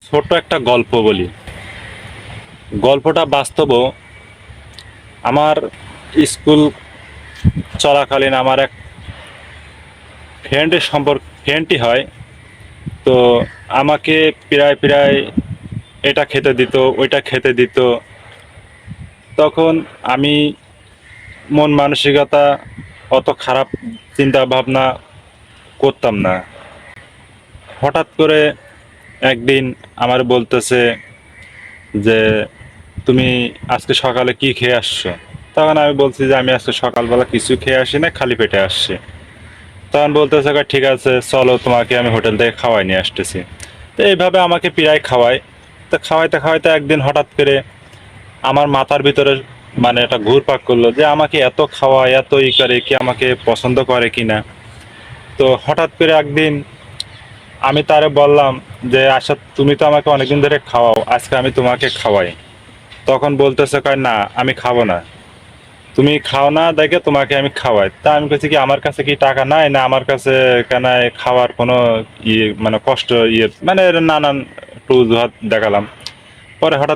ছোট্ট একটা গল্প বলি। গল্পটা বাস্তবও। আমার স্কুল চলাকালীন আমার এক ফ্রেন্ডই হয়। তো আমাকে প্রায় প্রায় এটা খেতে দিত, ওইটা খেতে দিত। তখন আমি মন মানসিকতা অত খারাপ চিন্তা ভাবনা করতাম না। হঠাৎ করে একদিন আমার বলতেছে যে, তুমি আজকে সকালে কি খেয়ে আসছো? তখন আমি বলছি যে আমি আজকে সকালবেলা কিছু খেয়ে আসি না, খালি পেটে আসছি। তখন বলতেছে, ঠিক আছে চলো তোমাকে আমি হোটেল থেকে খাওয়াই নিয়ে আসতেছি। তো এইভাবে আমাকে প্রায় খাওয়ায়। তো খাওয়াইতে খাওয়াইতে একদিন হঠাৎ করে আমার মাথার ভিতরে মানে একটা ঘুরপাক করলো যে আমাকে এত খাওয়ায়, এত ই করে, কি আমাকে পছন্দ করে কিনা। তো হঠাৎ করে একদিন আমি তারে বললাম যে আচ্ছা, তুমি তো আমাকে অনেকদিন ধরে খাওয়াও, আজকে আমি তোমাকে খাওয়াই। তখন বলতেছে, না আমি খাবো না, তুমি খাও না দেখে তোমাকে আমি খাওয়াই। তা আমি বলছি কি, আমার কাছে কি টাকা নাই, না আমার কাছে কেন খাওয়ার কোনো ইয়ে মানে কষ্ট ইয়ে মানে নানান একটু অজুহাত দেখালাম। পরে হঠাৎ